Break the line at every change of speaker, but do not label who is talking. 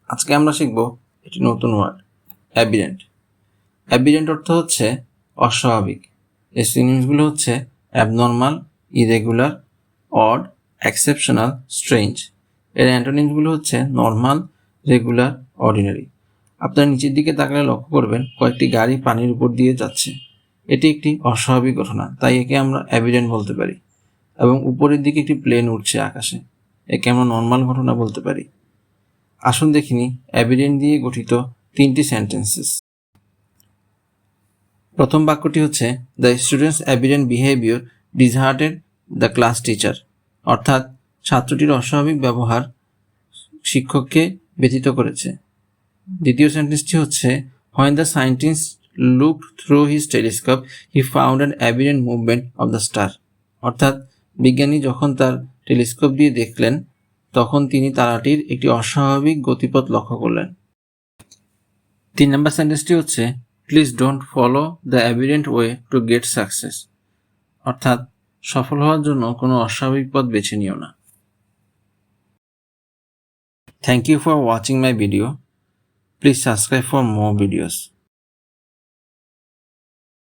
আজকে আমরা শিখব একটি নতুন ওয়ার্ড, অ্যাবিরেন্ট। অ্যাবিরেন্ট অর্থ হচ্ছে অস্বাভাবিক। এর সিনোনিমসগুলো হচ্ছে abnormal, irregular, odd, exceptional, strange. এর অ্যান্টোনিমসগুলো হচ্ছে নর্মাল, রেগুলার, অর্ডিনারি। আপনার নিচের দিকে তাকালে লক্ষ্য করবেন কয়েকটি গাড়ি পানির উপর দিয়ে যাচ্ছে। এটি একটি অস্বাভাবিক ঘটনা, তাই একে আমরা অ্যাবিরেন্ট বলতে পারি। এবং উপরের দিকে একটি প্লেন উঠছে আকাশে, একে আমরা নর্মাল ঘটনা বলতে পারি। আসুন দেখিনি অ্যাবিরেন্ট দিয়ে গঠিত 3টি সেন্টেন্সেস। প্রথম বাক্যটি হচ্ছে the students aberrant behaviour disheartened the class teacher, অর্থাৎ ছাত্রটির অস্বাভাবিক ব্যবহার শিক্ষককে ব্যথিত করেছে। দ্বিতীয় সেন্টেন্সটি হচ্ছে when the scientist looked through his telescope he found an aberrant movement of the star, অর্থাৎ বিজ্ঞানী যখন তার টেলিস্কোপ দিয়ে দেখলেন তখন তিনি তারাটির একটি অস্বাভাবিক গতিপথ লক্ষ্য করলেন। 3 নম্বর সেন্টেন্সটি হচ্ছে please don't follow the aberrant way to get success, অর্থাৎ সফল হওয়ার জন্য কোনো অস্বাভাবিক পথ বেছে নিও না। Thank you for watching my video. Please subscribe for more videos.